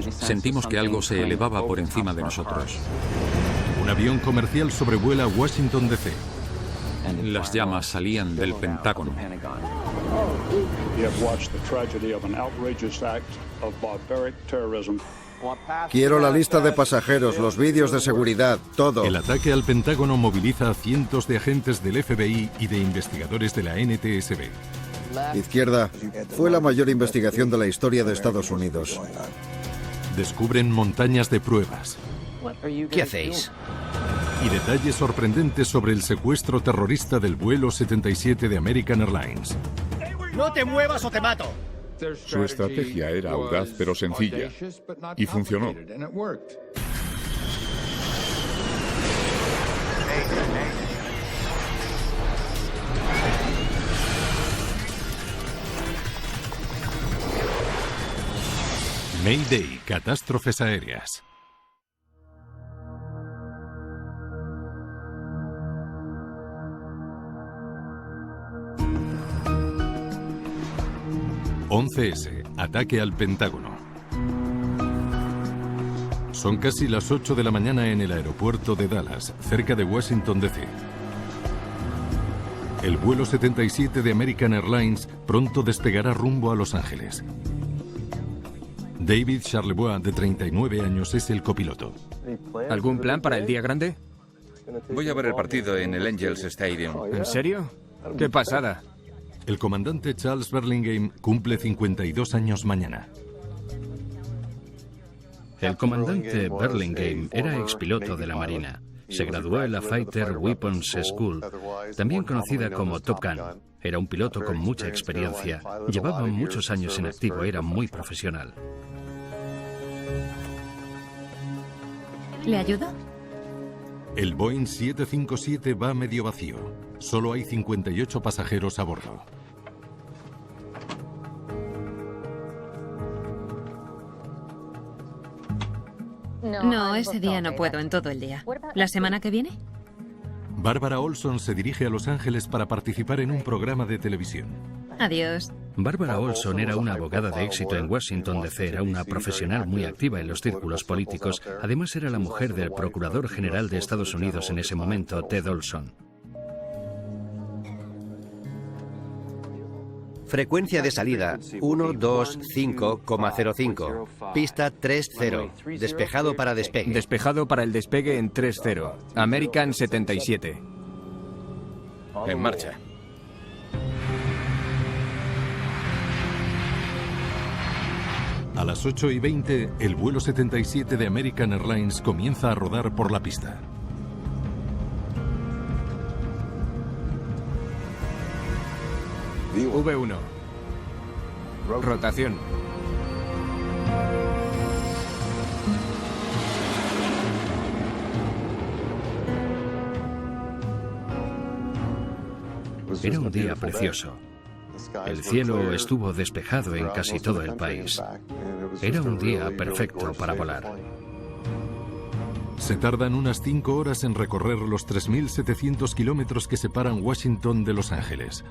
Sentimos que algo se elevaba por encima de nosotros. Un avión comercial sobrevuela Washington, D.C. Las llamas salían del Pentágono. Quiero la lista de pasajeros, los vídeos de seguridad, todo. El ataque al Pentágono moviliza a cientos de agentes del FBI y de investigadores de la NTSB. Izquierda, fue la mayor investigación de la historia de Estados Unidos. Descubren montañas de pruebas. ¿Qué hacéis? Y detalles sorprendentes sobre el secuestro terrorista del vuelo 77 de American Airlines. ¡No te muevas o te mato! Su estrategia era audaz pero sencilla, y funcionó. Mayday, catástrofes aéreas. (11S), ataque al Pentágono. Son casi las 8 de la mañana en el aeropuerto de Dallas, cerca de Washington, D.C. El vuelo 77 de American Airlines pronto despegará rumbo a Los Ángeles. David Charlebois, de 39 años, es el copiloto. ¿Algún plan para el día grande? Voy a ver el partido en el Angels Stadium. ¿En serio? ¡Qué pasada! El comandante Charles Burlingame cumple 52 años mañana. El comandante Burlingame era expiloto de la Marina. Se graduó en la Fighter Weapons School, también conocida como Top Gun. Era un piloto con mucha experiencia. Llevaba muchos años en activo, era muy profesional. ¿Le ayudo? El Boeing 757 va medio vacío. Solo hay 58 pasajeros a bordo. No, ese día no puedo en todo el día. ¿La semana que viene? Barbara Olson se dirige a Los Ángeles para participar en un programa de televisión. Adiós. Barbara Olson era una abogada de éxito en Washington, D.C. Era una profesional muy activa en los círculos políticos. Además, era la mujer del Procurador General de Estados Unidos en ese momento, Ted Olson. Frecuencia de salida 125,05. Pista 30. Despejado para despegue. Despejado para el despegue en 30. American 77. En marcha. A las 8:20, el vuelo 77 de American Airlines comienza a rodar por la pista. V1. Rotación. Era un día precioso. El cielo estuvo despejado en casi todo el país. Era un día perfecto para volar. Se tardan unas 5 horas en recorrer los 3.700 kilómetros que separan Washington de Los Ángeles.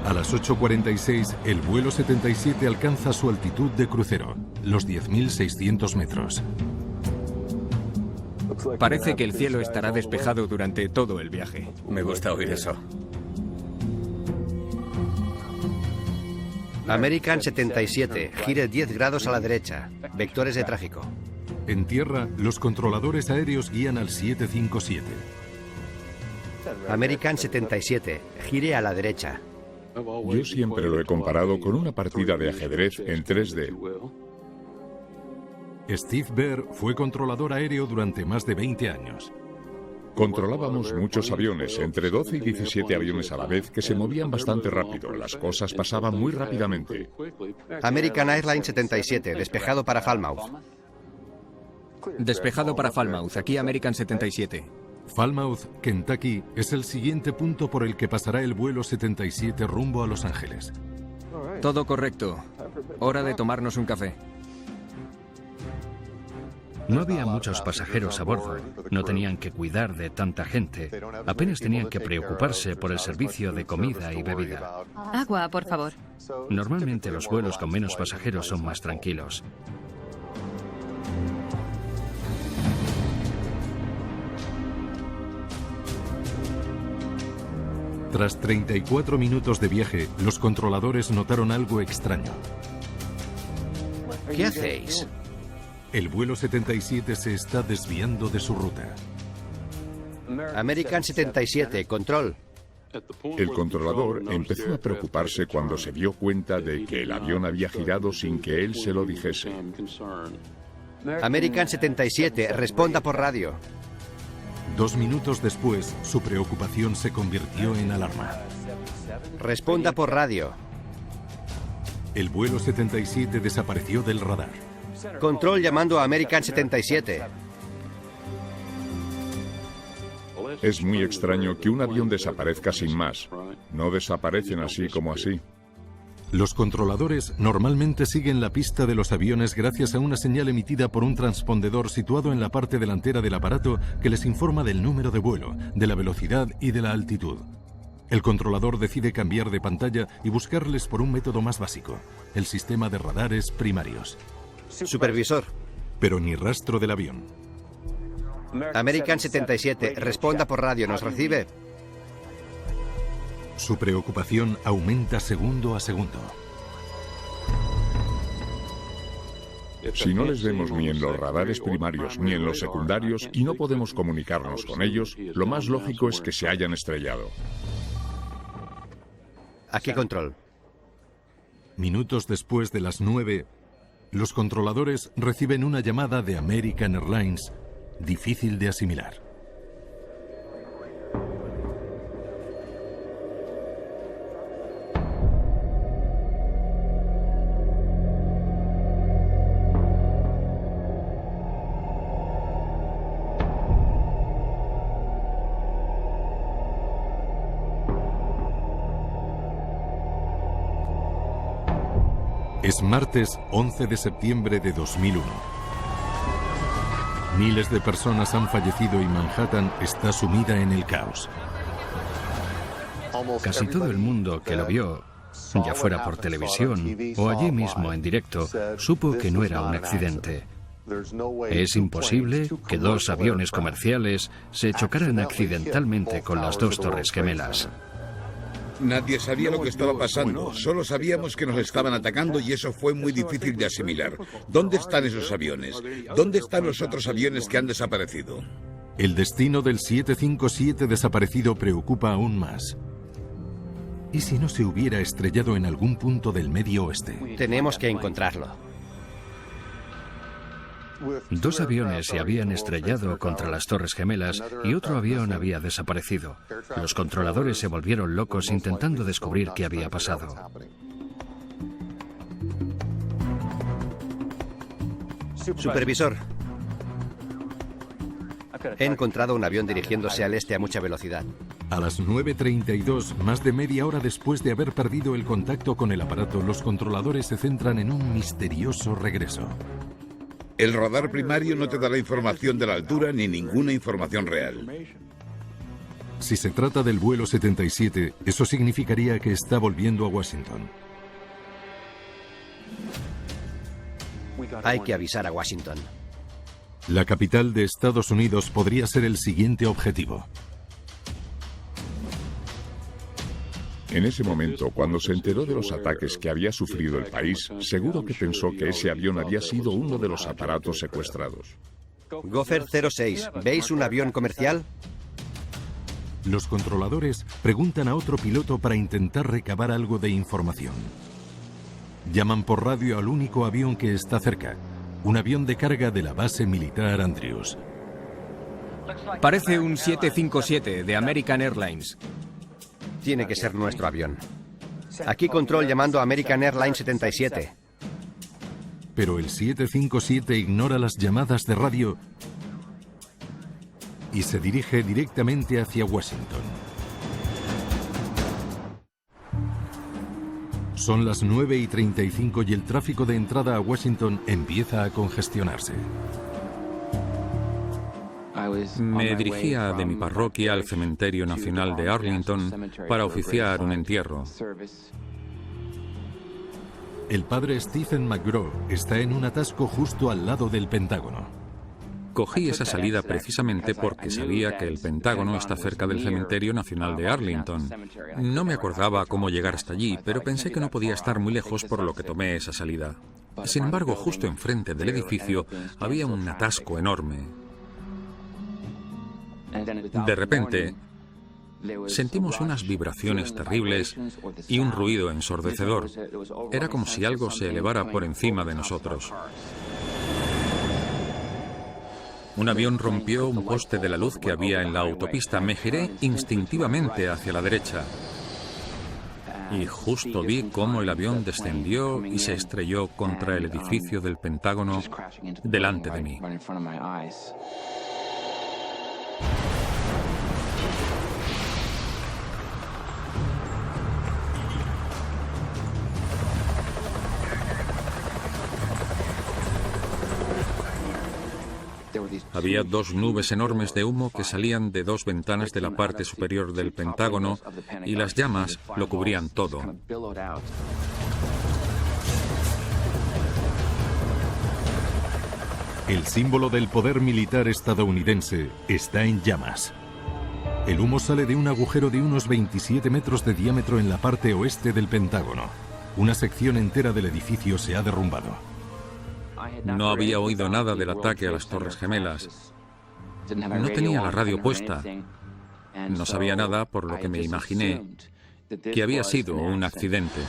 A las 8:46, el vuelo 77 alcanza su altitud de crucero, los 10.600 metros. Parece que el cielo estará despejado durante todo el viaje. Me gusta oír eso. American 77. Gire 10 grados a la derecha. Vectores de tráfico. En tierra, los controladores aéreos guían al 757. American 77. Gire a la derecha. Yo siempre lo he comparado con una partida de ajedrez en 3D. Steve Baer fue controlador aéreo durante más de 20 años. Controlábamos muchos aviones, entre 12 y 17 aviones a la vez, que se movían bastante rápido. Las cosas pasaban muy rápidamente. American Airlines 77. Despejado para Falmouth. Despejado para Falmouth. Aquí American 77. Falmouth, Kentucky, es el siguiente punto por el que pasará el vuelo 77 rumbo a Los Ángeles. Todo correcto. Hora de tomarnos un café. No había muchos pasajeros a bordo, no tenían que cuidar de tanta gente, apenas tenían que preocuparse por el servicio de comida y bebida. Agua, por favor. Normalmente los vuelos con menos pasajeros son más tranquilos. Tras 34 minutos de viaje, los controladores notaron algo extraño. ¿Qué hacéis? El vuelo 77 se está desviando de su ruta. American 77, control. El controlador empezó a preocuparse cuando se dio cuenta de que el avión había girado sin que él se lo dijese. American 77, responda por radio. 2 minutos después, su preocupación se convirtió en alarma. Responda por radio. El vuelo 77 desapareció del radar. Control llamando a American 77. Es muy extraño que un avión desaparezca sin más. No desaparecen así como así. Los controladores normalmente siguen la pista de los aviones gracias a una señal emitida por un transpondedor situado en la parte delantera del aparato que les informa del número de vuelo, de la velocidad y de la altitud. El controlador decide cambiar de pantalla y buscarles por un método más básico, el sistema de radares primarios. Supervisor. Pero ni rastro del avión. American 77, responda por radio, ¿nos recibe? Su preocupación aumenta segundo a segundo. Si no les vemos ni en los radares primarios ni en los secundarios y no podemos comunicarnos con ellos, lo más lógico es que se hayan estrellado. Aquí control. Minutos después de las 9, los controladores reciben una llamada de American Airlines difícil de asimilar. Es martes 11 de septiembre de 2001. Miles de personas han fallecido y Manhattan está sumida en el caos. Casi todo el mundo que lo vio, ya fuera por televisión o allí mismo en directo, supo que no era un accidente. Es imposible que 2 aviones comerciales se chocaran accidentalmente con las 2 torres gemelas. Nadie sabía lo que estaba pasando, solo sabíamos que nos estaban atacando y eso fue muy difícil de asimilar. ¿Dónde están esos aviones? ¿Dónde están los otros aviones que han desaparecido? El destino del 757 desaparecido preocupa aún más. ¿Y si no se hubiera estrellado en algún punto del Medio Oeste? Tenemos que encontrarlo. 2 aviones se habían estrellado contra las Torres Gemelas y otro avión había desaparecido. Los controladores se volvieron locos intentando descubrir qué había pasado. Supervisor. He encontrado un avión dirigiéndose al este a mucha velocidad. A las 9:32, más de media hora después de haber perdido el contacto con el aparato, los controladores se centran en un misterioso regreso. El radar primario no te da la información de la altura ni ninguna información real. Si se trata del vuelo 77, eso significaría que está volviendo a Washington. Hay que avisar a Washington. La capital de Estados Unidos podría ser el siguiente objetivo. En ese momento, cuando se enteró de los ataques que había sufrido el país, seguro que pensó que ese avión había sido uno de los aparatos secuestrados. Gopher 06, ¿veis un avión comercial? Los controladores preguntan a otro piloto para intentar recabar algo de información. Llaman por radio al único avión que está cerca, un avión de carga de la base militar Andrews. Parece un 757 de American Airlines. Tiene que ser nuestro avión. Aquí control llamando a American Airlines 77. Pero el 757 ignora las llamadas de radio y se dirige directamente hacia Washington. Son las 9:35 y el tráfico de entrada a Washington empieza a congestionarse. Me dirigía de mi parroquia al Cementerio Nacional de Arlington para oficiar un entierro. El padre Stephen McGraw está en un atasco justo al lado del Pentágono. Cogí esa salida precisamente porque sabía que el Pentágono está cerca del Cementerio Nacional de Arlington. No me acordaba cómo llegar hasta allí, pero pensé que no podía estar muy lejos, por lo que tomé esa salida. Sin embargo, justo enfrente del edificio había un atasco enorme. De repente, sentimos unas vibraciones terribles y un ruido ensordecedor. Era como si algo se elevara por encima de nosotros. Un avión rompió un poste de la luz que había en la autopista. Me giré instintivamente hacia la derecha. Y justo vi cómo el avión descendió y se estrelló contra el edificio del Pentágono delante de mí. Había dos nubes enormes de humo que salían de dos ventanas de la parte superior del Pentágono y las llamas lo cubrían todo. El símbolo del poder militar estadounidense está en llamas. El humo sale de un agujero de unos 27 metros de diámetro en la parte oeste del Pentágono. Una sección entera del edificio se ha derrumbado. No había oído nada del ataque a las Torres Gemelas. No tenía la radio puesta. No sabía nada, por lo que me imaginé que había sido un accidente.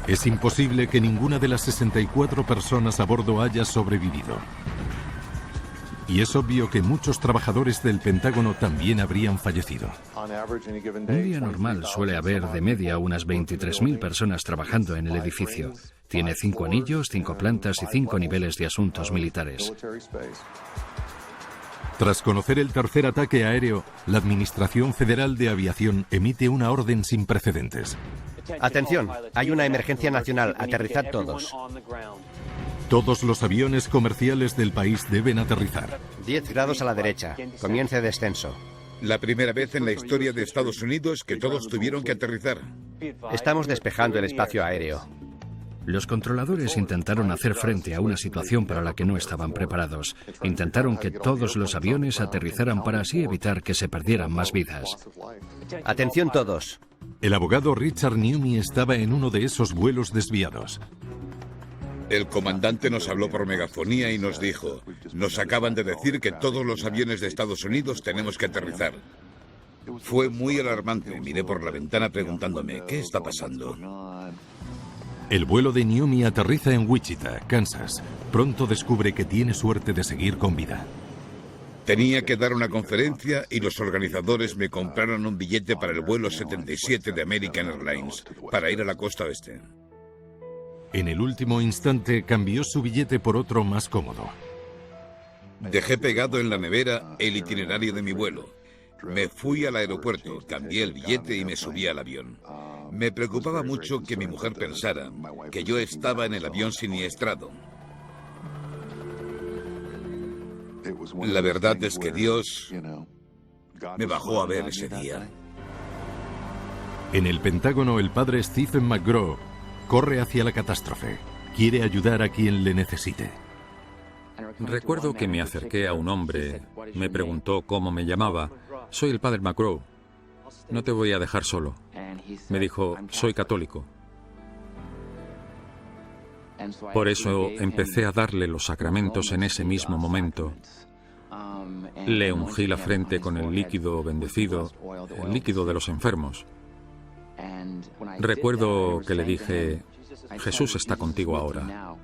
Es imposible que ninguna de las 64 personas a bordo haya sobrevivido. Y es obvio que muchos trabajadores del Pentágono también habrían fallecido. Un día normal suele haber de media unas 23.000 personas trabajando en el edificio. Tiene 5 anillos, 5 plantas y 5 niveles de asuntos militares. Tras conocer el tercer ataque aéreo, la Administración Federal de Aviación emite una orden sin precedentes. Atención, hay una emergencia nacional. Aterrizad todos. Todos los aviones comerciales del país deben aterrizar. 10 grados a la derecha. Comience descenso. La primera vez en la historia de Estados Unidos que todos tuvieron que aterrizar. Estamos despejando el espacio aéreo. Los controladores intentaron hacer frente a una situación para la que no estaban preparados. Intentaron que todos los aviones aterrizaran para así evitar que se perdieran más vidas. Atención todos. El abogado Richard Newmy estaba en uno de esos vuelos desviados. El comandante nos habló por megafonía y nos dijo: nos acaban de decir que todos los aviones de Estados Unidos tenemos que aterrizar. Fue muy alarmante. Miré por la ventana preguntándome: ¿qué está pasando? El vuelo de Newmy aterriza en Wichita, Kansas. Pronto descubre que tiene suerte de seguir con vida. Tenía que dar una conferencia y los organizadores me compraron un billete para el vuelo 77 de American Airlines para ir a la costa oeste. En el último instante cambió su billete por otro más cómodo. Dejé pegado en la nevera el itinerario de mi vuelo. Me fui al aeropuerto, cambié el billete y me subí al avión. Me preocupaba mucho que mi mujer pensara que yo estaba en el avión siniestrado. La verdad es que Dios me bajó a ver ese día. En el Pentágono, el padre Stephen McGraw corre hacia la catástrofe. Quiere ayudar a quien le necesite. Recuerdo que me acerqué a un hombre. Me preguntó cómo me llamaba. Soy el padre McGraw. No te voy a dejar solo. Me dijo: soy católico. Por eso empecé a darle los sacramentos en ese mismo momento. Le ungí la frente con el líquido bendecido, el líquido de los enfermos. Recuerdo que le dije: Jesús está contigo ahora.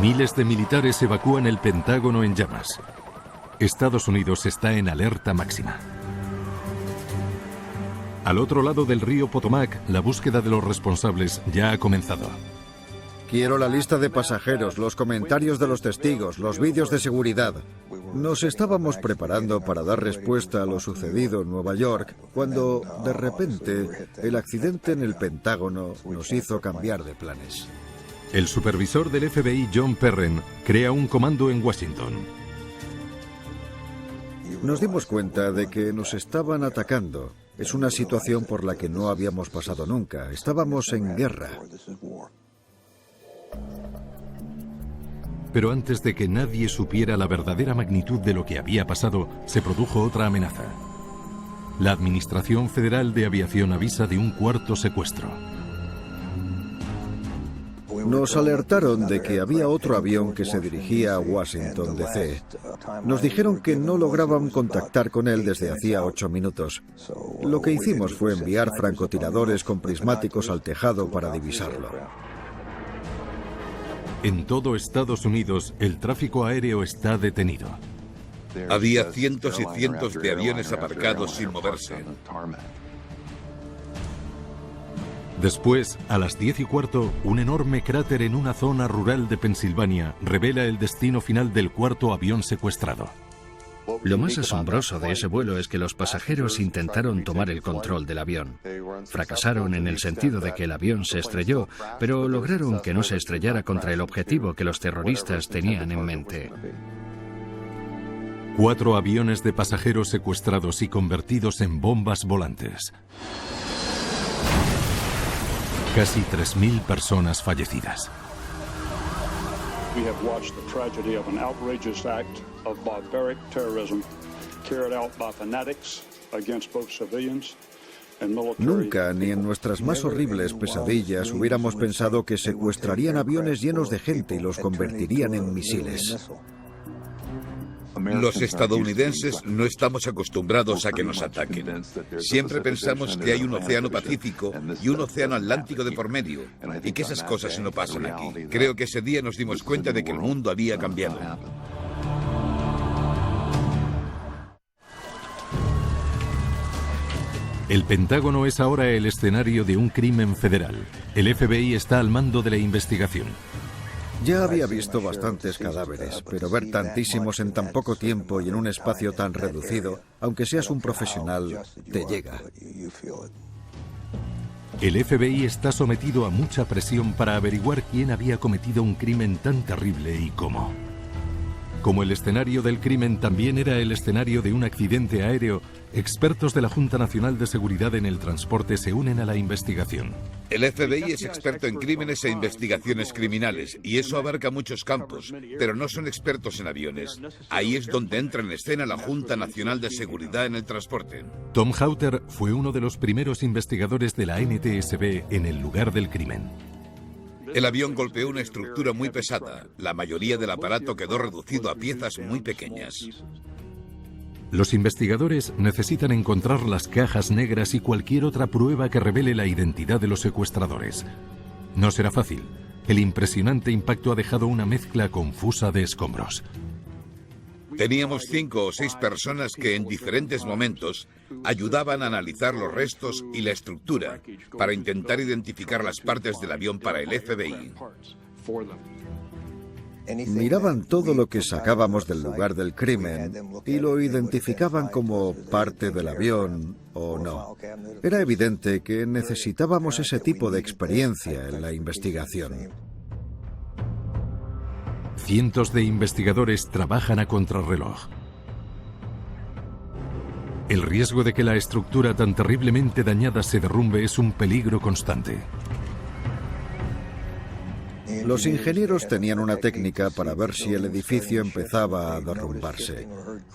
Miles de militares evacúan el Pentágono en llamas. Estados Unidos está en alerta máxima. Al otro lado del río Potomac, la búsqueda de los responsables ya ha comenzado. Quiero la lista de pasajeros, los comentarios de los testigos, los vídeos de seguridad. Nos estábamos preparando para dar respuesta a lo sucedido en Nueva York cuando, de repente, el accidente en el Pentágono nos hizo cambiar de planes. El supervisor del FBI, John Perren, crea un comando en Washington. Nos dimos cuenta de que nos estaban atacando. Es una situación por la que no habíamos pasado nunca. Estábamos en guerra. Pero antes de que nadie supiera la verdadera magnitud de lo que había pasado, se produjo otra amenaza. La Administración Federal de Aviación avisa de un cuarto secuestro. Nos alertaron de que había otro avión que se dirigía a Washington, D.C. Nos dijeron que no lograban contactar con él desde hacía 8 minutos. Lo que hicimos fue enviar francotiradores con prismáticos al tejado para divisarlo. En todo Estados Unidos, el tráfico aéreo está detenido. Había cientos y cientos de aviones aparcados sin moverse. Después, a las 10:15, un enorme cráter en una zona rural de Pensilvania revela el destino final del cuarto avión secuestrado. Lo más asombroso de ese vuelo es que los pasajeros intentaron tomar el control del avión. Fracasaron en el sentido de que el avión se estrelló, pero lograron que no se estrellara contra el objetivo que los terroristas tenían en mente. 4 aviones de pasajeros secuestrados y convertidos en bombas volantes. Casi 3.000 personas fallecidas. We have watched the tragedy of an outrageous act of barbaric terrorism carried out by fanatics against both civilians and military. Nunca, ni en nuestras más horribles pesadillas, hubiéramos pensado que secuestrarían aviones llenos de gente y los convertirían en misiles. Los estadounidenses no estamos acostumbrados a que nos ataquen. Siempre pensamos que hay un océano Pacífico y un océano Atlántico de por medio, y que esas cosas no pasan aquí. Creo que ese día nos dimos cuenta de que el mundo había cambiado. El Pentágono es ahora el escenario de un crimen federal. El FBI está al mando de la investigación. Ya había visto bastantes cadáveres, pero ver tantísimos en tan poco tiempo y en un espacio tan reducido, aunque seas un profesional, te llega. El FBI está sometido a mucha presión para averiguar quién había cometido un crimen tan terrible y cómo. Como el escenario del crimen también era el escenario de un accidente aéreo, expertos de la Junta Nacional de Seguridad en el Transporte se unen a la investigación. El FBI es experto en crímenes e investigaciones criminales, y eso abarca muchos campos, pero no son expertos en aviones. Ahí es donde entra en escena la Junta Nacional de Seguridad en el Transporte. Tom Hauter fue uno de los primeros investigadores de la NTSB en el lugar del crimen. El avión golpeó una estructura muy pesada. La mayoría del aparato quedó reducido a piezas muy pequeñas. Los investigadores necesitan encontrar las cajas negras y cualquier otra prueba que revele la identidad de los secuestradores. No será fácil. El impresionante impacto ha dejado una mezcla confusa de escombros. Teníamos 5 o 6 personas que en diferentes momentos ayudaban a analizar los restos y la estructura para intentar identificar las partes del avión para el FBI. Miraban todo lo que sacábamos del lugar del crimen y lo identificaban como parte del avión o no. Era evidente que necesitábamos ese tipo de experiencia en la investigación. Cientos de investigadores trabajan a contrarreloj. El riesgo de que la estructura tan terriblemente dañada se derrumbe es un peligro constante. Los ingenieros tenían una técnica para ver si el edificio empezaba a derrumbarse.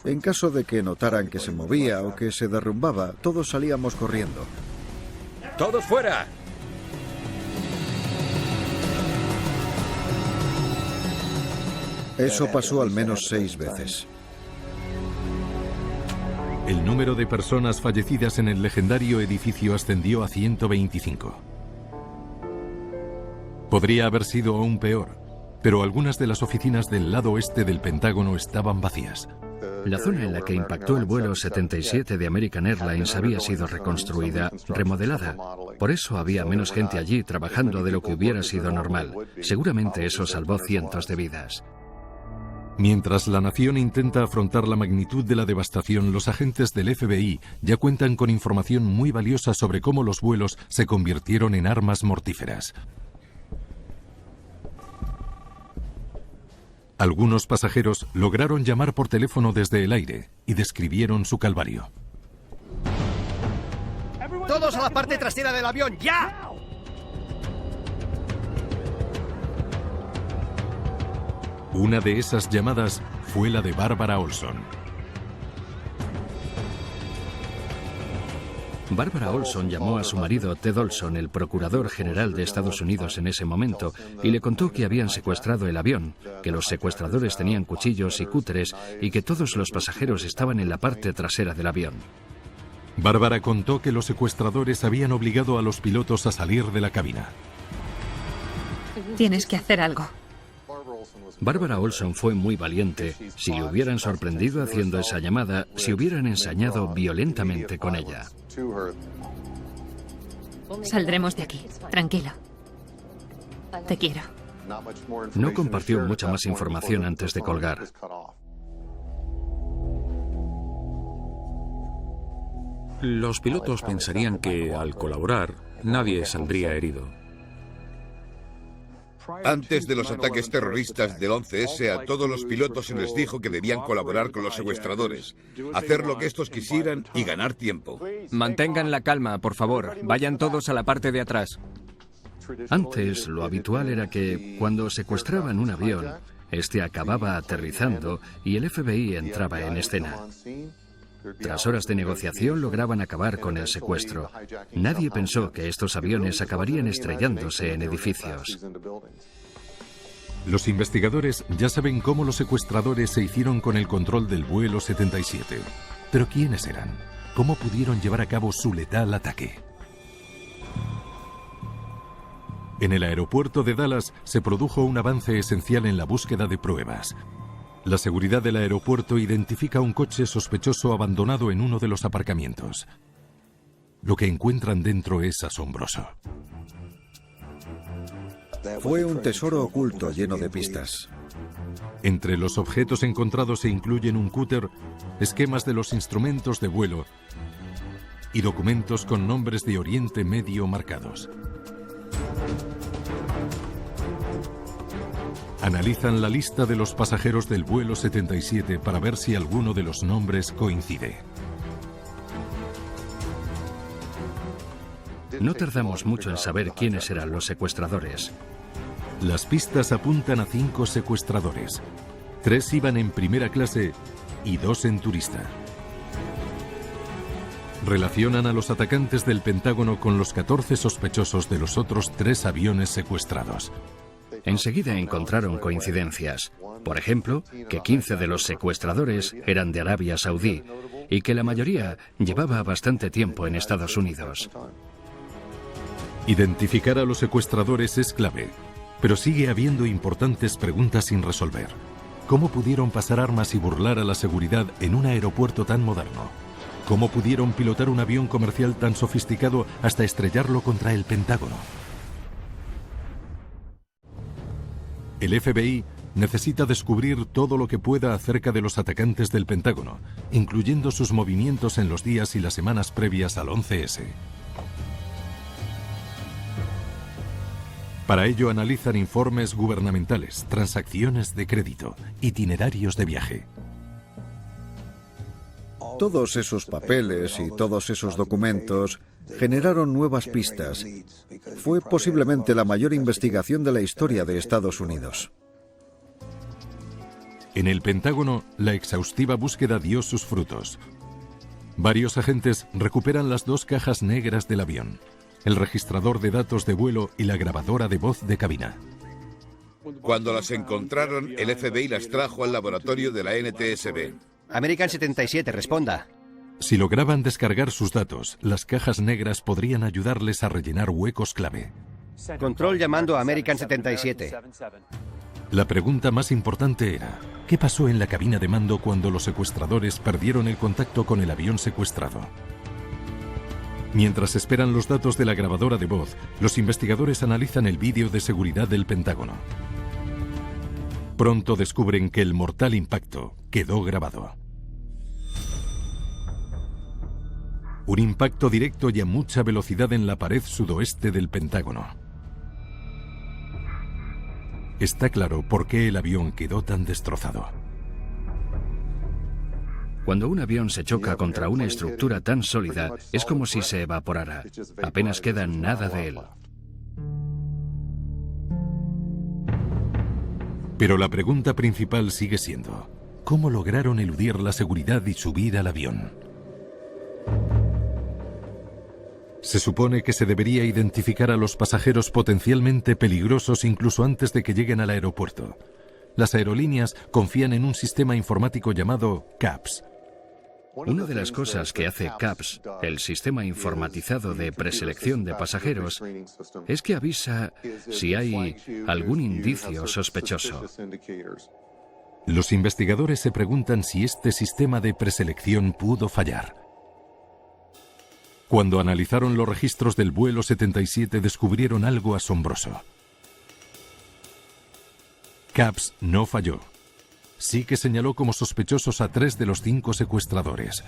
En caso de que notaran que se movía o que se derrumbaba, todos salíamos corriendo. ¡Todos fuera! Eso pasó al menos 6 veces. El número de personas fallecidas en el legendario edificio ascendió a 125. Podría haber sido aún peor, pero algunas de las oficinas del lado oeste del Pentágono estaban vacías. La zona en la que impactó el vuelo 77 de American Airlines había sido reconstruida, remodelada. Por eso había menos gente allí trabajando de lo que hubiera sido normal. Seguramente eso salvó cientos de vidas. Mientras la nación intenta afrontar la magnitud de la devastación, los agentes del FBI ya cuentan con información muy valiosa sobre cómo los vuelos se convirtieron en armas mortíferas. Algunos pasajeros lograron llamar por teléfono desde el aire y describieron su calvario. ¡Todos a la parte trasera del avión, ya! Una de esas llamadas fue la de Barbara Olson. Barbara Olson llamó a su marido Ted Olson, el procurador general de Estados Unidos en ese momento, y le contó que habían secuestrado el avión, que los secuestradores tenían cuchillos y cúteres y que todos los pasajeros estaban en la parte trasera del avión. Barbara contó que los secuestradores habían obligado a los pilotos a salir de la cabina. Tienes que hacer algo. Barbara Olson fue muy valiente. Si le hubieran sorprendido haciendo esa llamada, se hubieran ensañado violentamente con ella. Saldremos de aquí. Tranquilo. Te quiero. No compartió mucha más información antes de colgar. Los pilotos pensarían que, al colaborar, nadie saldría herido. Antes de los ataques terroristas del 11S, a todos los pilotos se les dijo que debían colaborar con los secuestradores, hacer lo que estos quisieran y ganar tiempo. Mantengan la calma, por favor. Vayan todos a la parte de atrás. Antes, lo habitual era que, cuando secuestraban un avión, este acababa aterrizando y el FBI entraba en escena. Tras horas de negociación lograban acabar con el secuestro. Nadie pensó que estos aviones acabarían estrellándose en edificios. Los investigadores ya saben cómo los secuestradores se hicieron con el control del vuelo 77. Pero ¿quiénes eran? ¿Cómo pudieron llevar a cabo su letal ataque? En el aeropuerto de Dallas se produjo un avance esencial en la búsqueda de pruebas. La seguridad del aeropuerto identifica un coche sospechoso abandonado en uno de los aparcamientos. Lo que encuentran dentro es asombroso. Fue un tesoro oculto lleno de pistas. Entre los objetos encontrados se incluyen un cúter, esquemas de los instrumentos de vuelo y documentos con nombres de Oriente Medio marcados. Analizan la lista de los pasajeros del vuelo 77 para ver si alguno de los nombres coincide. No tardamos mucho en saber quiénes eran los secuestradores. Las pistas apuntan a 5 secuestradores. 3 iban en primera clase y 2 en turista. Relacionan a los atacantes del Pentágono con los 14 sospechosos de los otros 3 aviones secuestrados. Enseguida encontraron coincidencias. Por ejemplo, que 15 de los secuestradores eran de Arabia Saudí y que la mayoría llevaba bastante tiempo en Estados Unidos. Identificar a los secuestradores es clave, pero sigue habiendo importantes preguntas sin resolver. ¿Cómo pudieron pasar armas y burlar a la seguridad en un aeropuerto tan moderno? ¿Cómo pudieron pilotar un avión comercial tan sofisticado hasta estrellarlo contra el Pentágono? El FBI necesita descubrir todo lo que pueda acerca de los atacantes del Pentágono, incluyendo sus movimientos en los días y las semanas previas al 11S. Para ello analizan informes gubernamentales, transacciones de crédito, itinerarios de viaje. Todos esos papeles y todos esos documentos generaron nuevas pistas. Fue posiblemente la mayor investigación de la historia de Estados Unidos. En el Pentágono, la exhaustiva búsqueda dio sus frutos. Varios agentes recuperan las 2 cajas negras del avión, el registrador de datos de vuelo y la grabadora de voz de cabina. Cuando las encontraron, el FBI las trajo al laboratorio de la NTSB. American 77, responda. Si lograban descargar sus datos, las cajas negras podrían ayudarles a rellenar huecos clave. Control llamando a American 77. La pregunta más importante era, ¿qué pasó en la cabina de mando cuando los secuestradores perdieron el contacto con el avión secuestrado? Mientras esperan los datos de la grabadora de voz, los investigadores analizan el vídeo de seguridad del Pentágono. Pronto descubren que el mortal impacto quedó grabado. Un impacto directo y a mucha velocidad en la pared sudoeste del Pentágono. Está claro por qué el avión quedó tan destrozado. Cuando un avión se choca contra una estructura tan sólida, es como si se evaporara. Apenas queda nada de él. Pero la pregunta principal sigue siendo: ¿cómo lograron eludir la seguridad y subir al avión? Se supone que se debería identificar a los pasajeros potencialmente peligrosos incluso antes de que lleguen al aeropuerto. Las aerolíneas confían en un sistema informático llamado CAPS. Una de las cosas que hace CAPS, el sistema informatizado de preselección de pasajeros, es que avisa si hay algún indicio sospechoso. Los investigadores se preguntan si este sistema de preselección pudo fallar. Cuando analizaron los registros del vuelo 77, descubrieron algo asombroso. CAPS no falló. Sí que señaló como sospechosos a 3 de los 5 secuestradores.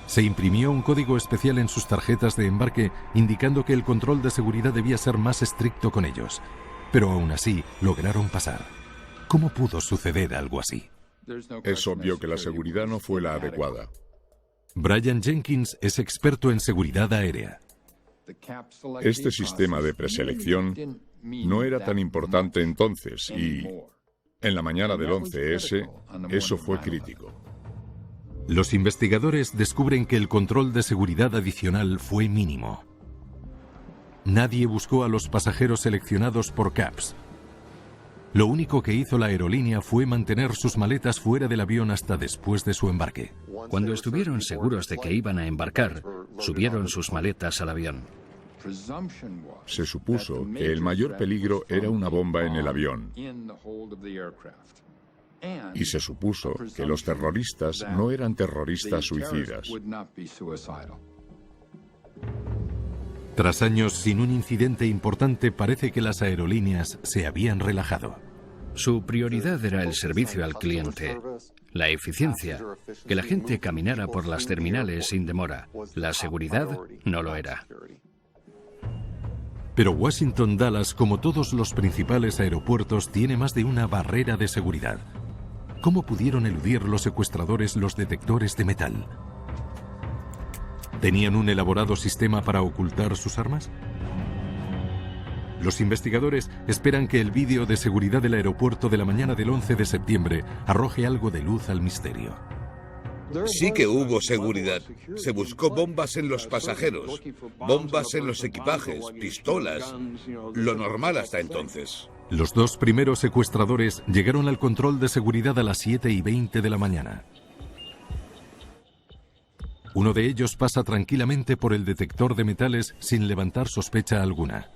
Se imprimió un código especial en sus tarjetas de embarque indicando que el control de seguridad debía ser más estricto con ellos. Pero aún así, lograron pasar. ¿Cómo pudo suceder algo así? Es obvio que la seguridad no fue la adecuada. Brian Jenkins es experto en seguridad aérea. Este sistema de preselección no era tan importante entonces y en la mañana del 11S eso fue crítico. Los investigadores descubren que el control de seguridad adicional fue mínimo. Nadie buscó a los pasajeros seleccionados por CAPS. Lo único que hizo la aerolínea fue mantener sus maletas fuera del avión hasta después de su embarque. Cuando estuvieron seguros de que iban a embarcar, subieron sus maletas al avión. Se supuso que el mayor peligro era una bomba en el avión. Y se supuso que los terroristas no eran terroristas suicidas. Tras años sin un incidente importante, parece que las aerolíneas se habían relajado. Su prioridad era el servicio al cliente, la eficiencia, que la gente caminara por las terminales sin demora. La seguridad no lo era. Pero Washington Dallas, como todos los principales aeropuertos, tiene más de una barrera de seguridad. ¿Cómo pudieron eludir los secuestradores los detectores de metal? ¿Tenían un elaborado sistema para ocultar sus armas? Los investigadores esperan que el vídeo de seguridad del aeropuerto de la mañana del 11 de septiembre arroje algo de luz al misterio. Sí que hubo seguridad. Se buscó bombas en los pasajeros, bombas en los equipajes, pistolas, lo normal hasta entonces. Los 2 primeros secuestradores llegaron al control de seguridad a las 7:20 de la mañana. Uno de ellos pasa tranquilamente por el detector de metales sin levantar sospecha alguna.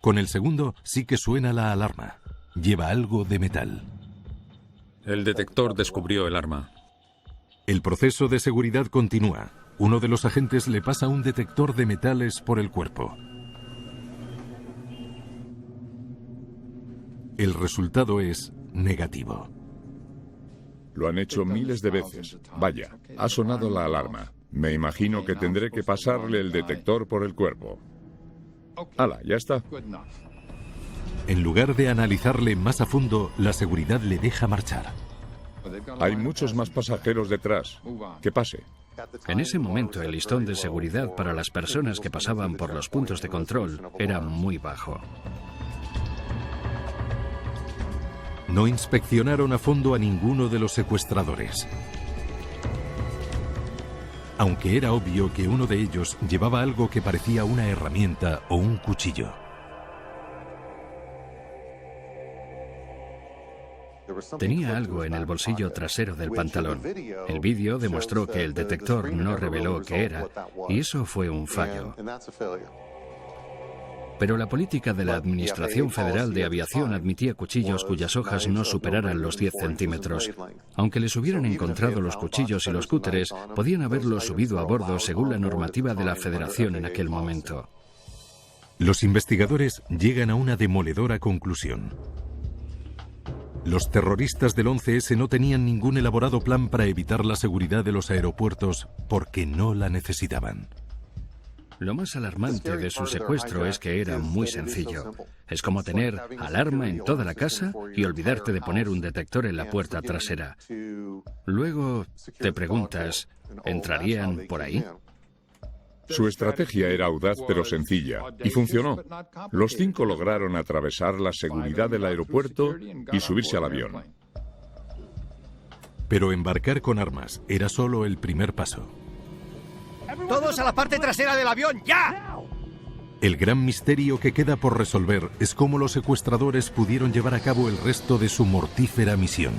Con el segundo sí que suena la alarma. Lleva algo de metal. El detector descubrió el arma. El proceso de seguridad continúa. Uno de los agentes le pasa un detector de metales por el cuerpo. El resultado es negativo. Lo han hecho miles de veces. Vaya, ha sonado la alarma. Me imagino que tendré que pasarle el detector por el cuerpo. ¡Hala, ya está! En lugar de analizarle más a fondo, la seguridad le deja marchar. Hay muchos más pasajeros detrás. Que pase. En ese momento, el listón de seguridad para las personas que pasaban por los puntos de control era muy bajo. No inspeccionaron a fondo a ninguno de los secuestradores. Aunque era obvio que uno de ellos llevaba algo que parecía una herramienta o un cuchillo. Tenía algo en el bolsillo trasero del pantalón. El vídeo demostró que el detector no reveló qué era, y eso fue un fallo. Pero la política de la Administración Federal de Aviación admitía cuchillos cuyas hojas no superaran los 10 centímetros. Aunque les hubieran encontrado los cuchillos y los cúteres, podían haberlos subido a bordo según la normativa de la Federación en aquel momento. Los investigadores llegan a una demoledora conclusión. Los terroristas del 11S no tenían ningún elaborado plan para evitar la seguridad de los aeropuertos porque no la necesitaban. Lo más alarmante de su secuestro es que era muy sencillo. Es como tener alarma en toda la casa y olvidarte de poner un detector en la puerta trasera. Luego te preguntas, ¿entrarían por ahí? Su estrategia era audaz pero sencilla, y funcionó. Los 5 lograron atravesar la seguridad del aeropuerto y subirse al avión. Pero embarcar con armas era solo el primer paso. ¡Todos a la parte trasera del avión, ya! El gran misterio que queda por resolver es cómo los secuestradores pudieron llevar a cabo el resto de su mortífera misión.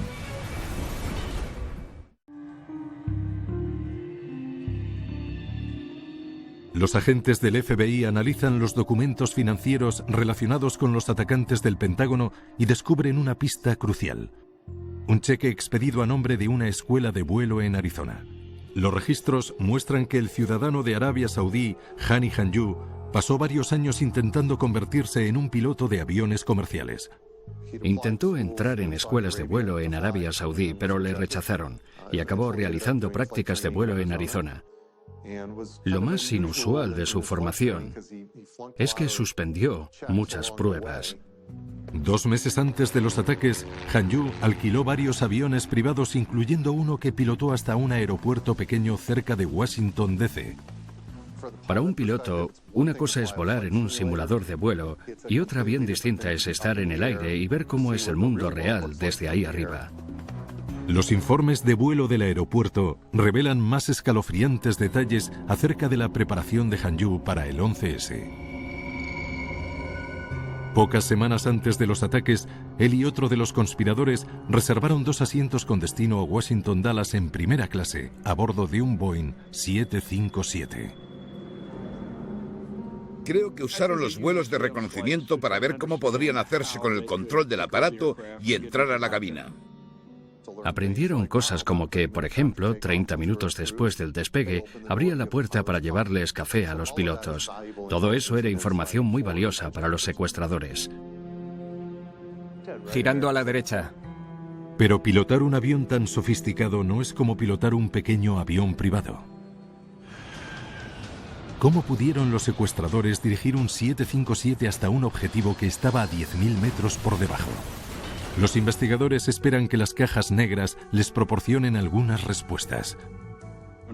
Los agentes del FBI analizan los documentos financieros relacionados con los atacantes del Pentágono y descubren una pista crucial. Un cheque expedido a nombre de una escuela de vuelo en Arizona. Los registros muestran que el ciudadano de Arabia Saudí, Hani Hanjour, pasó varios años intentando convertirse en un piloto de aviones comerciales. Intentó entrar en escuelas de vuelo en Arabia Saudí, pero le rechazaron y acabó realizando prácticas de vuelo en Arizona. Lo más inusual de su formación es que suspendió muchas pruebas. 2 meses antes de los ataques, Hanjour alquiló varios aviones privados, incluyendo uno que pilotó hasta un aeropuerto pequeño cerca de Washington, D.C. Para un piloto, una cosa es volar en un simulador de vuelo y otra bien distinta es estar en el aire y ver cómo es el mundo real desde ahí arriba. Los informes de vuelo del aeropuerto revelan más escalofriantes detalles acerca de la preparación de Hanjour para el 11S. Pocas semanas antes de los ataques, él y otro de los conspiradores reservaron 2 asientos con destino a Washington-Dallas en primera clase, a bordo de un Boeing 757. Creo que usaron los vuelos de reconocimiento para ver cómo podrían hacerse con el control del aparato y entrar a la cabina. Aprendieron cosas como que, por ejemplo, 30 minutos después del despegue, abría la puerta para llevarles café a los pilotos. Todo eso era información muy valiosa para los secuestradores. Girando a la derecha. Pero pilotar un avión tan sofisticado no es como pilotar un pequeño avión privado. ¿Cómo pudieron los secuestradores dirigir un 757 hasta un objetivo que estaba a 10.000 metros por debajo? Los investigadores esperan que las cajas negras les proporcionen algunas respuestas.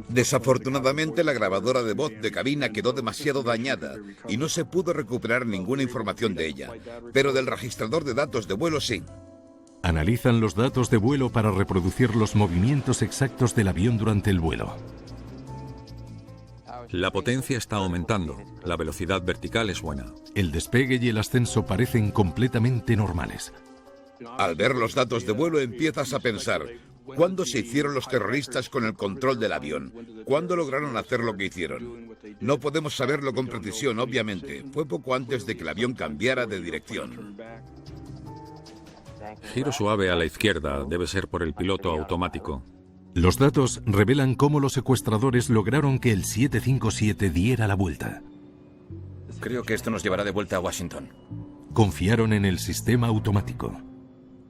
Desafortunadamente, la grabadora de voz de cabina quedó demasiado dañada y no se pudo recuperar ninguna información de ella, pero del registrador de datos de vuelo sí. Analizan los datos de vuelo para reproducir los movimientos exactos del avión durante el vuelo. La potencia está aumentando, la velocidad vertical es buena. El despegue y el ascenso parecen completamente normales. Al ver los datos de vuelo empiezas a pensar, ¿cuándo se hicieron los terroristas con el control del avión? ¿Cuándo lograron hacer lo que hicieron? No podemos saberlo con precisión, obviamente. Fue poco antes de que el avión cambiara de dirección. Giro suave a la izquierda, debe ser por el piloto automático. Los datos revelan cómo los secuestradores lograron que el 757 diera la vuelta. Creo que esto nos llevará de vuelta a Washington. Confiaron en el sistema automático.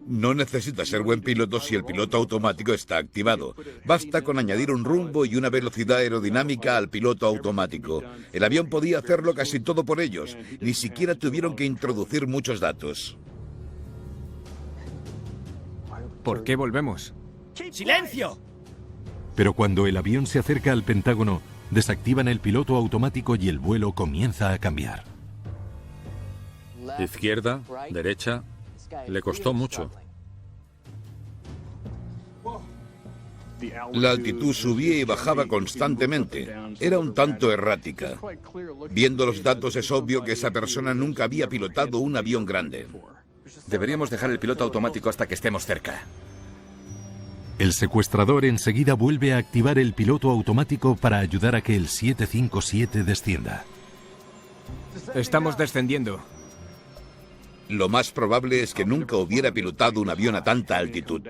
No necesitas ser buen piloto si el piloto automático está activado. Basta con añadir un rumbo y una velocidad aerodinámica al piloto automático. El avión podía hacerlo casi todo por ellos. Ni siquiera tuvieron que introducir muchos datos. ¿Por qué volvemos? ¡Silencio! Pero cuando el avión se acerca al Pentágono, desactivan el piloto automático y el vuelo comienza a cambiar. Izquierda, derecha, le costó mucho. La altitud subía y bajaba constantemente. Era un tanto errática. Viendo los datos es obvio que esa persona nunca había pilotado un avión grande. Deberíamos dejar el piloto automático hasta que estemos cerca. El secuestrador enseguida vuelve a activar el piloto automático para ayudar a que el 757 descienda. Estamos descendiendo. Lo más probable es que nunca hubiera pilotado un avión a tanta altitud.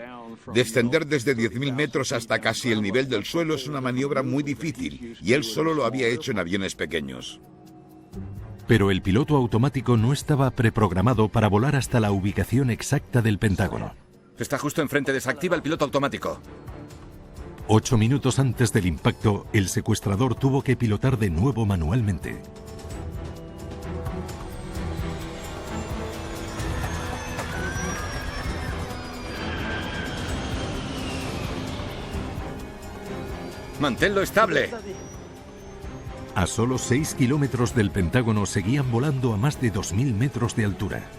Descender desde 10.000 metros hasta casi el nivel del suelo es una maniobra muy difícil, y él solo lo había hecho en aviones pequeños. Pero el piloto automático no estaba preprogramado para volar hasta la ubicación exacta del Pentágono. Está justo enfrente. Desactiva el piloto automático. 8 minutos antes del impacto, el secuestrador tuvo que pilotar de nuevo manualmente. Manténlo estable. A solo 6 kilómetros del Pentágono seguían volando a más de 2.000 metros de altura.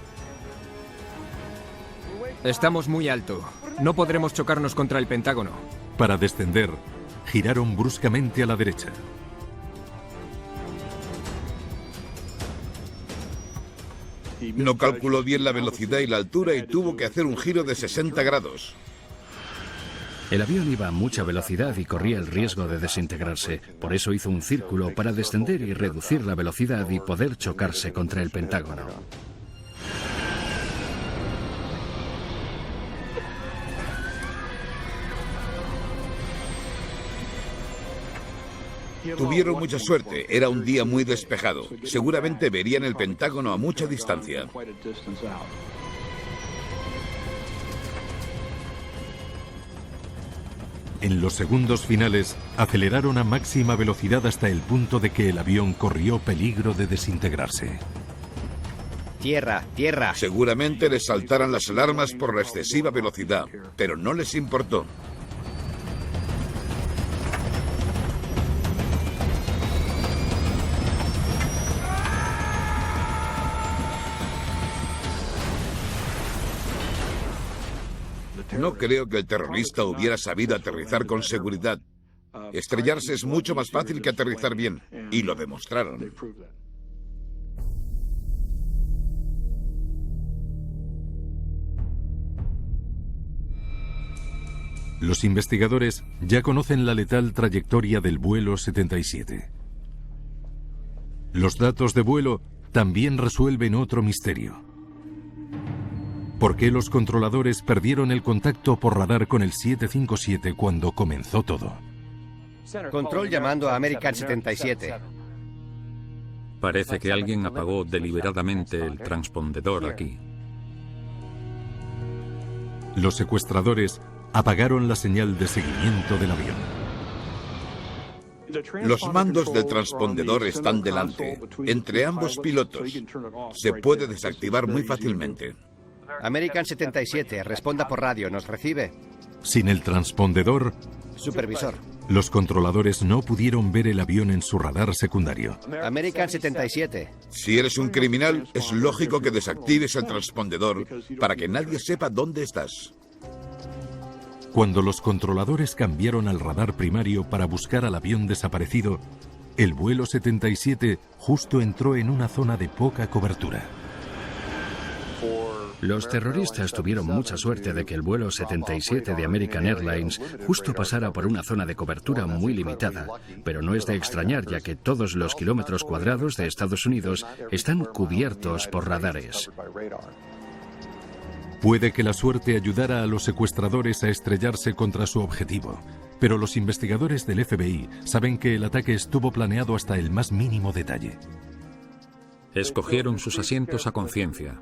Estamos muy alto. No podremos chocarnos contra el Pentágono. Para descender, giraron bruscamente a la derecha. No calculó bien la velocidad y la altura y tuvo que hacer un giro de 60 grados. El avión iba a mucha velocidad y corría el riesgo de desintegrarse. Por eso hizo un círculo para descender y reducir la velocidad y poder chocarse contra el Pentágono. Tuvieron mucha suerte, era un día muy despejado. Seguramente verían el Pentágono a mucha distancia. En los segundos finales, aceleraron a máxima velocidad hasta el punto de que el avión corrió peligro de desintegrarse. Tierra, tierra. Seguramente les saltaran las alarmas por la excesiva velocidad, pero no les importó. No creo que el terrorista hubiera sabido aterrizar con seguridad. Estrellarse es mucho más fácil que aterrizar bien, y lo demostraron. Los investigadores ya conocen la letal trayectoria del vuelo 77. Los datos de vuelo también resuelven otro misterio. ¿Por qué los controladores perdieron el contacto por radar con el 757 cuando comenzó todo? Control llamando a American 77. Parece que alguien apagó deliberadamente el transpondedor aquí. Los secuestradores apagaron la señal de seguimiento del avión. Los mandos del transpondedor están delante, entre ambos pilotos. Se puede desactivar muy fácilmente. American 77, responda por radio, ¿nos recibe? Sin el transpondedor, supervisor, los controladores no pudieron ver el avión en su radar secundario. American 77. Si eres un criminal, es lógico que desactives el transpondedor para que nadie sepa dónde estás. Cuando los controladores cambiaron al radar primario para buscar al avión desaparecido, el vuelo 77 justo entró en una zona de poca cobertura. Los terroristas tuvieron mucha suerte de que el vuelo 77 de American Airlines justo pasara por una zona de cobertura muy limitada, pero no es de extrañar ya que todos los kilómetros cuadrados de Estados Unidos están cubiertos por radares. Puede que la suerte ayudara a los secuestradores a estrellarse contra su objetivo, pero los investigadores del FBI saben que el ataque estuvo planeado hasta el más mínimo detalle. Escogieron sus asientos a conciencia.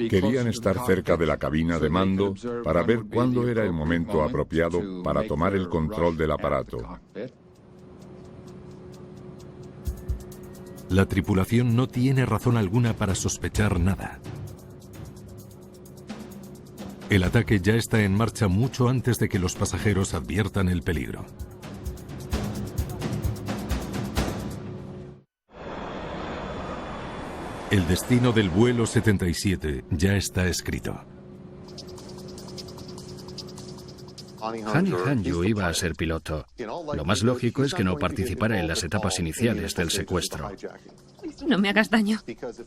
Querían estar cerca de la cabina de mando para ver cuándo era el momento apropiado para tomar el control del aparato. La tripulación no tiene razón alguna para sospechar nada. El ataque ya está en marcha mucho antes de que los pasajeros adviertan el peligro. El destino del vuelo 77 ya está escrito. Honey Hanyu iba a ser piloto. Lo más lógico es que no participara en las etapas iniciales del secuestro. No me hagas daño.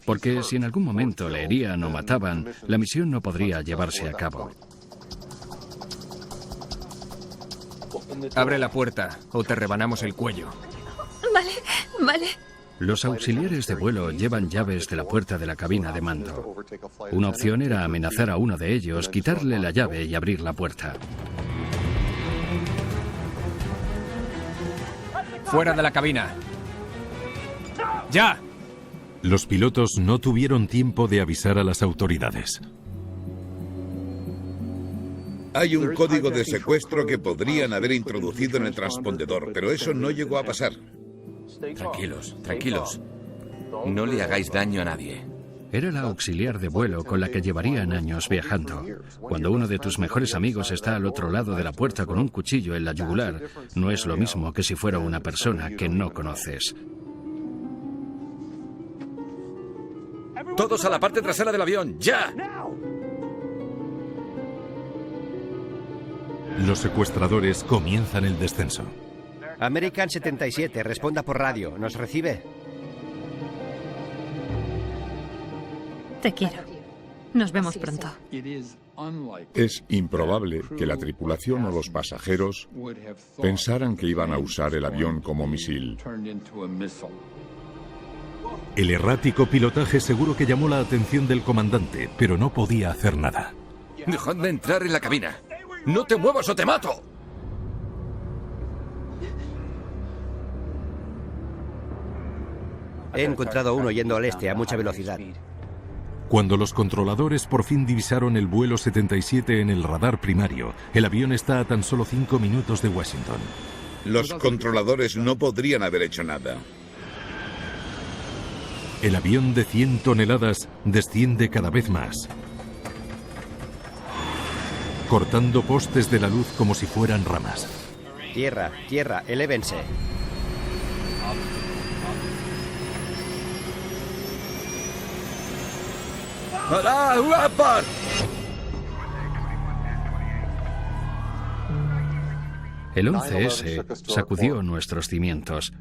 Porque si en algún momento le herían o mataban, la misión no podría llevarse a cabo. Abre la puerta o te rebanamos el cuello. Vale, vale. Los auxiliares de vuelo llevan llaves de la puerta de la cabina de mando. Una opción era amenazar a uno de ellos, quitarle la llave y abrir la puerta. ¡Fuera de la cabina! ¡Ya! Los pilotos no tuvieron tiempo de avisar a las autoridades. Hay un código de secuestro que podrían haber introducido en el transpondedor, pero eso no llegó a pasar. Tranquilos, tranquilos. No le hagáis daño a nadie. Era la auxiliar de vuelo con la que llevarían años viajando. Cuando uno de tus mejores amigos está al otro lado de la puerta con un cuchillo en la yugular, no es lo mismo que si fuera una persona que no conoces. ¡Todos a la parte trasera del avión! ¡Ya! Los secuestradores comienzan el descenso. American 77, responda por radio. ¿Nos recibe? Te quiero. Nos vemos pronto. Es improbable que la tripulación o los pasajeros pensaran que iban a usar el avión como misil. El errático pilotaje seguro que llamó la atención del comandante, pero no podía hacer nada. ¡Dejadme entrar en la cabina! ¡No te muevas o te mato! He encontrado uno yendo al este a mucha velocidad. Cuando los controladores por fin divisaron el vuelo 77 en el radar primario, el avión está a tan solo 5 minutos de Washington. Los controladores no podrían haber hecho nada. El avión de 100 toneladas desciende cada vez más, cortando postes de la luz como si fueran ramas. Tierra, tierra, elévense. El 11S sacudió nuestros cimientos.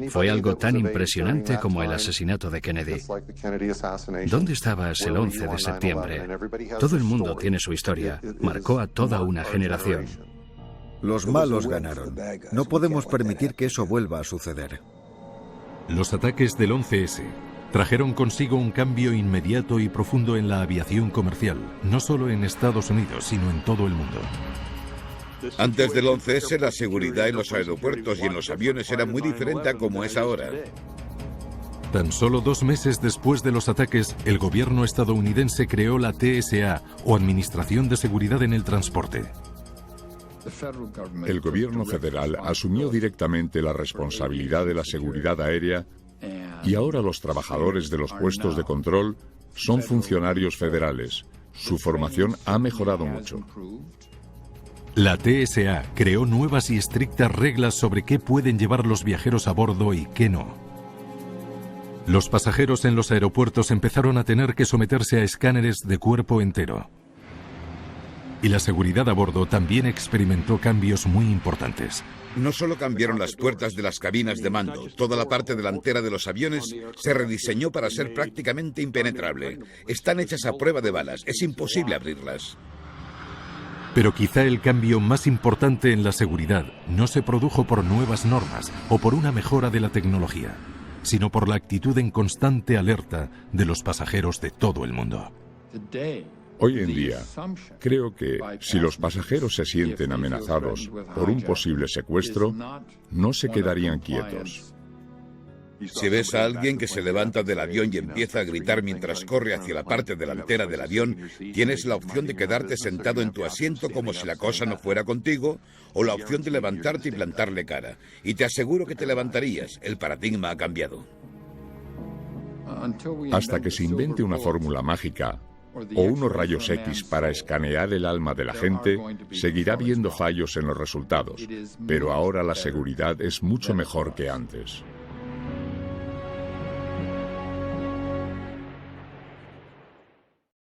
Fue algo tan impresionante como el asesinato de Kennedy. ¿Dónde estabas el 11 de septiembre? Todo el mundo tiene su historia. Marcó a toda una generación. Los malos ganaron. No podemos permitir que eso vuelva a suceder. Los ataques del 11S trajeron consigo un cambio inmediato y profundo en la aviación comercial, no solo en Estados Unidos, sino en todo el mundo. Antes del 11S, la seguridad en los aeropuertos y en los aviones era muy diferente a como es ahora. Tan solo 2 meses después de los ataques, el gobierno estadounidense creó la TSA, o Administración de Seguridad en el Transporte. El gobierno federal asumió directamente la responsabilidad de la seguridad aérea y ahora los trabajadores de los puestos de control son funcionarios federales. Su formación ha mejorado mucho. La TSA creó nuevas y estrictas reglas sobre qué pueden llevar los viajeros a bordo y qué no. Los pasajeros en los aeropuertos empezaron a tener que someterse a escáneres de cuerpo entero. Y la seguridad a bordo también experimentó cambios muy importantes. No solo cambiaron las puertas de las cabinas de mando, toda la parte delantera de los aviones se rediseñó para ser prácticamente impenetrable. Están hechas a prueba de balas, es imposible abrirlas. Pero quizá el cambio más importante en la seguridad no se produjo por nuevas normas o por una mejora de la tecnología, sino por la actitud en constante alerta de los pasajeros de todo el mundo. Hoy en día, creo que si los pasajeros se sienten amenazados por un posible secuestro, no se quedarían quietos. Si ves a alguien que se levanta del avión y empieza a gritar mientras corre hacia la parte delantera del avión, tienes la opción de quedarte sentado en tu asiento como si la cosa no fuera contigo, o la opción de levantarte y plantarle cara. Y te aseguro que te levantarías. El paradigma ha cambiado. Hasta que se invente una fórmula mágica o unos rayos X para escanear el alma de la gente, seguirá habiendo fallos en los resultados, pero ahora la seguridad es mucho mejor que antes.